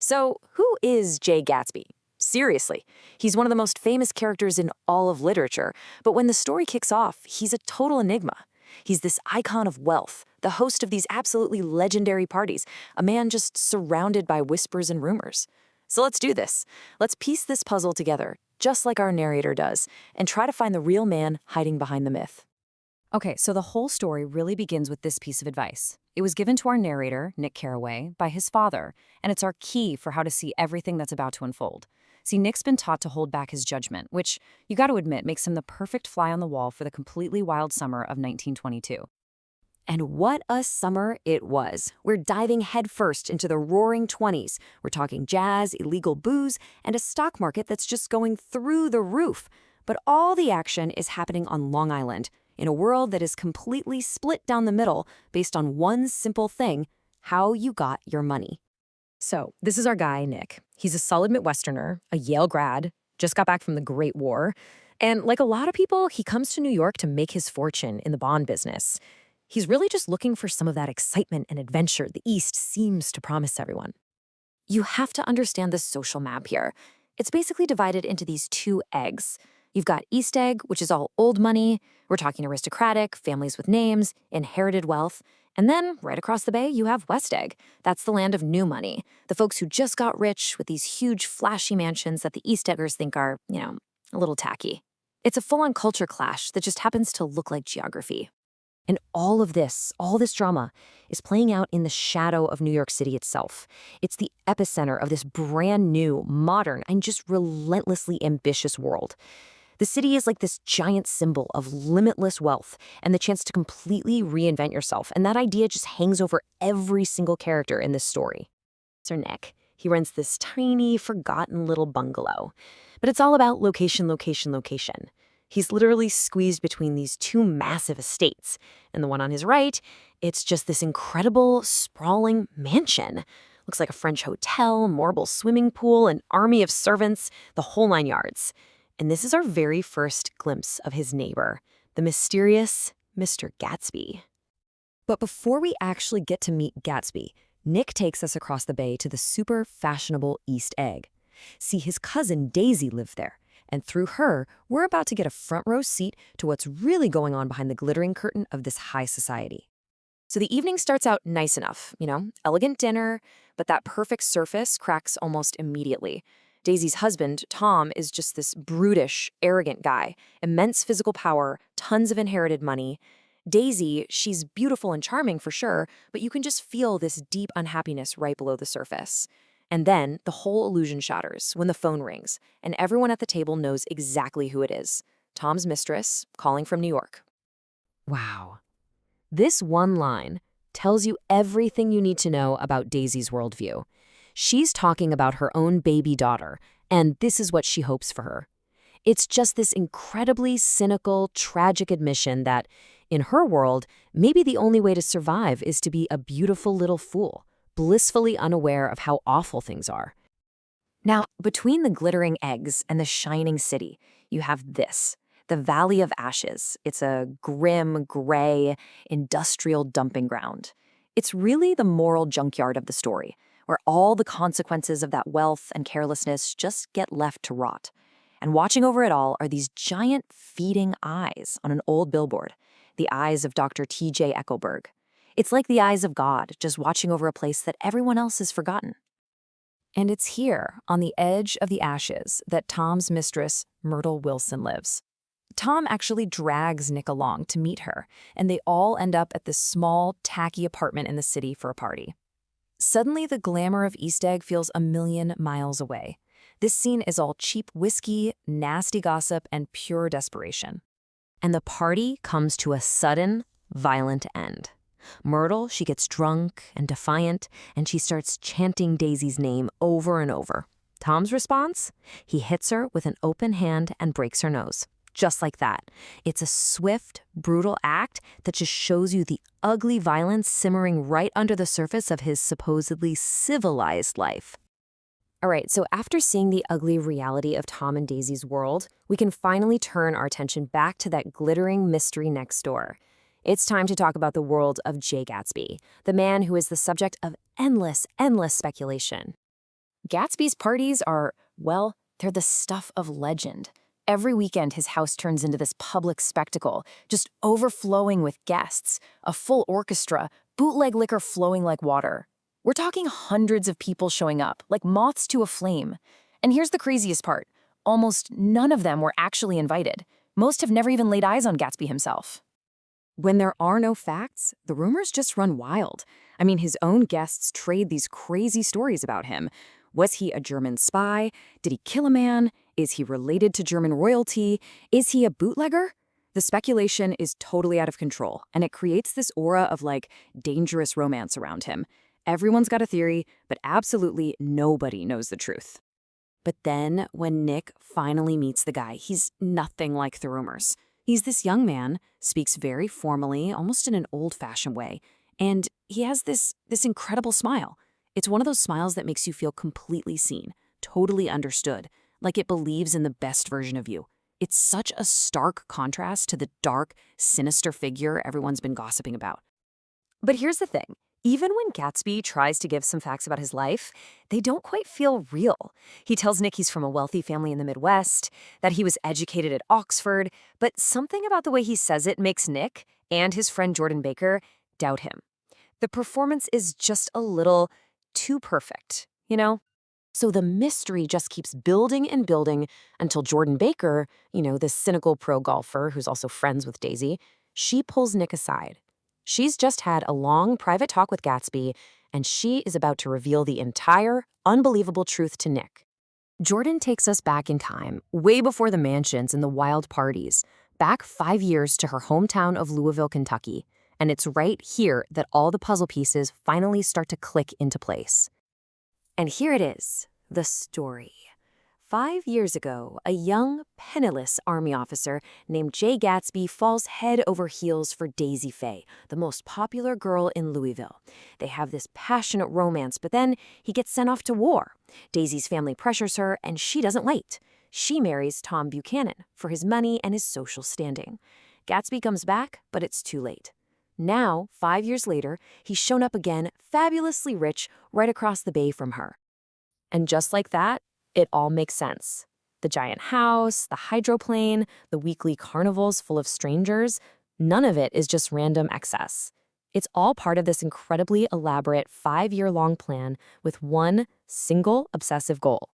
So, who is Jay Gatsby? Seriously, he's one of the most famous characters in all of literature, but when the story kicks off, he's a total enigma. He's this icon of wealth, the host of these absolutely legendary parties, a man just surrounded by whispers and rumors. So let's do this. Let's piece this puzzle together, just like our narrator does, and try to find the real man hiding behind the myth. Okay, so the whole story really begins with this piece of advice. It was given to our narrator, Nick Carraway, by his father, and it's our key for how to see everything that's about to unfold. See, Nick's been taught to hold back his judgment, which, you gotta admit, makes him the perfect fly on the wall for the completely wild summer of 1922. And what a summer it was. We're diving headfirst into the roaring 20s. We're talking jazz, illegal booze, and a stock market that's just going through the roof. But all the action is happening on Long Island, in a world that is completely split down the middle based on one simple thing: how you got your money. So, this is our guy, Nick. He's a solid Midwesterner, a Yale grad, just got back from the Great War. And like a lot of people, he comes to New York to make his fortune in the bond business. He's really just looking for some of that excitement and adventure the East seems to promise everyone. You have to understand the social map here. It's basically divided into these two eggs. You've got East Egg, which is all old money. We're talking aristocratic, families with names, inherited wealth. And then, right across the bay, you have West Egg. That's the land of new money. The folks who just got rich with these huge, flashy mansions that the East Eggers think are, a little tacky. It's a full-on culture clash that just happens to look like geography. And all this drama, is playing out in the shadow of New York City itself. It's the epicenter of this brand new, modern, and just relentlessly ambitious world. The city is like this giant symbol of limitless wealth and the chance to completely reinvent yourself, and that idea just hangs over every single character in this story. Sir Nick, he rents this tiny, forgotten little bungalow, but it's all about location, location, location. He's literally squeezed between these two massive estates, and the one on his right, it's just this incredible, sprawling mansion. Looks like a French hotel, marble swimming pool, an army of servants, the whole 9 yards. And this is our very first glimpse of his neighbor, the mysterious Mr. Gatsby. But before we actually get to meet Gatsby, Nick takes us across the bay to the super fashionable East Egg. See, his cousin Daisy lived there, and through her, we're about to get a front row seat to what's really going on behind the glittering curtain of this high society. So the evening starts out nice enough, elegant dinner, but that perfect surface cracks almost immediately. Daisy's husband, Tom, is just this brutish, arrogant guy. Immense physical power, tons of inherited money. Daisy, she's beautiful and charming for sure, but you can just feel this deep unhappiness right below the surface. And then the whole illusion shatters when the phone rings, and everyone at the table knows exactly who it is. Tom's mistress, calling from New York. Wow. This one line tells you everything you need to know about Daisy's worldview. She's talking about her own baby daughter, and this is what she hopes for her. It's just this incredibly cynical, tragic admission that, in her world, maybe the only way to survive is to be a beautiful little fool, blissfully unaware of how awful things are. Now, between the glittering eggs and the shining city, you have this, the Valley of Ashes. It's a grim, gray, industrial dumping ground. It's really the moral junkyard of the story, where all the consequences of that wealth and carelessness just get left to rot. And watching over it all are these giant feeding eyes on an old billboard, the eyes of Dr. T.J. Eckelberg. It's like the eyes of God, just watching over a place that everyone else has forgotten. And it's here, on the edge of the Ashes, that Tom's mistress, Myrtle Wilson, lives. Tom actually drags Nick along to meet her, and they all end up at this small, tacky apartment in the city for a party. Suddenly, the glamour of East Egg feels a million miles away. This scene is all cheap whiskey, nasty gossip, and pure desperation. And the party comes to a sudden, violent end. Myrtle, she gets drunk and defiant, and she starts chanting Daisy's name over and over. Tom's response? He hits her with an open hand and breaks her nose. Just like that. It's a swift, brutal act that just shows you the ugly violence simmering right under the surface of his supposedly civilized life. All right, so after seeing the ugly reality of Tom and Daisy's world, we can finally turn our attention back to that glittering mystery next door. It's time to talk about the world of Jay Gatsby, the man who is the subject of endless speculation. Gatsby's parties are, well, they're the stuff of legend. Every weekend, his house turns into this public spectacle, just overflowing with guests, a full orchestra, bootleg liquor flowing like water. We're talking hundreds of people showing up, like moths to a flame. And here's the craziest part. Almost none of them were actually invited. Most have never even laid eyes on Gatsby himself. When there are no facts, the rumors just run wild. I mean, his own guests trade these crazy stories about him. Was he a German spy? Did he kill a man? Is he related to German royalty? Is he a bootlegger? The speculation is totally out of control, and it creates this aura of, like, dangerous romance around him. Everyone's got a theory, but absolutely nobody knows the truth. But then, when Nick finally meets the guy, he's nothing like the rumors. He's this young man, speaks very formally, almost in an old-fashioned way, and he has this incredible smile. It's one of those smiles that makes you feel completely seen, totally understood, like it believes in the best version of you. It's such a stark contrast to the dark, sinister figure everyone's been gossiping about. But here's the thing. Even when Gatsby tries to give some facts about his life, they don't quite feel real. He tells Nick he's from a wealthy family in the Midwest, that he was educated at Oxford, but something about the way he says it makes Nick and his friend Jordan Baker doubt him. The performance is just a little too perfect, you know? So the mystery just keeps building and building until Jordan Baker, this cynical pro golfer who's also friends with Daisy, she pulls Nick aside. She's just had a long private talk with Gatsby, and she is about to reveal the entire, unbelievable truth to Nick. Jordan takes us back in time, way before the mansions and the wild parties, back 5 years to her hometown of Louisville, Kentucky. And it's right here that all the puzzle pieces finally start to click into place. And here it is, the story. 5 years ago, a young, penniless army officer named Jay Gatsby falls head over heels for Daisy Faye, the most popular girl in Louisville. They have this passionate romance, but then he gets sent off to war. Daisy's family pressures her, and she doesn't wait. She marries Tom Buchanan for his money and his social standing. Gatsby comes back, but it's too late. Now, 5 years later, he's shown up again, fabulously rich, right across the bay from her. And just like that, it all makes sense. The giant house, the hydroplane, the weekly carnivals full of strangers, none of it is just random excess. It's all part of this incredibly elaborate 5-year-long plan with one single obsessive goal.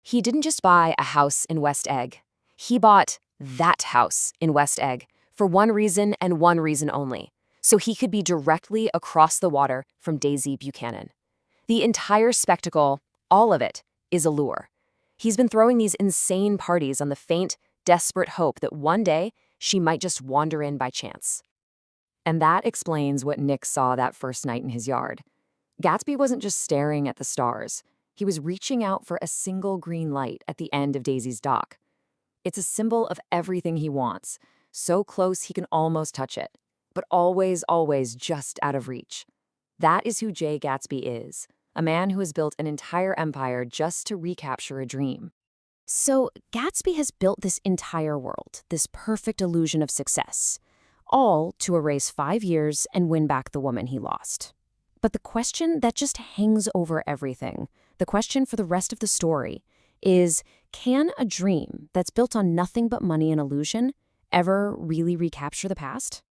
He didn't just buy a house in West Egg. He bought that house in West Egg for one reason and one reason only. So he could be directly across the water from Daisy Buchanan. The entire spectacle, all of it, is a lure. He's been throwing these insane parties on the faint, desperate hope that one day she might just wander in by chance. And that explains what Nick saw that first night in his yard. Gatsby wasn't just staring at the stars. He was reaching out for a single green light at the end of Daisy's dock. It's a symbol of everything he wants, so close he can almost touch it, but always, always just out of reach. That is who Jay Gatsby is, a man who has built an entire empire just to recapture a dream. So Gatsby has built this entire world, this perfect illusion of success, all to erase 5 years and win back the woman he lost. But the question that just hangs over everything, the question for the rest of the story, is, can a dream that's built on nothing but money and illusion ever really recapture the past?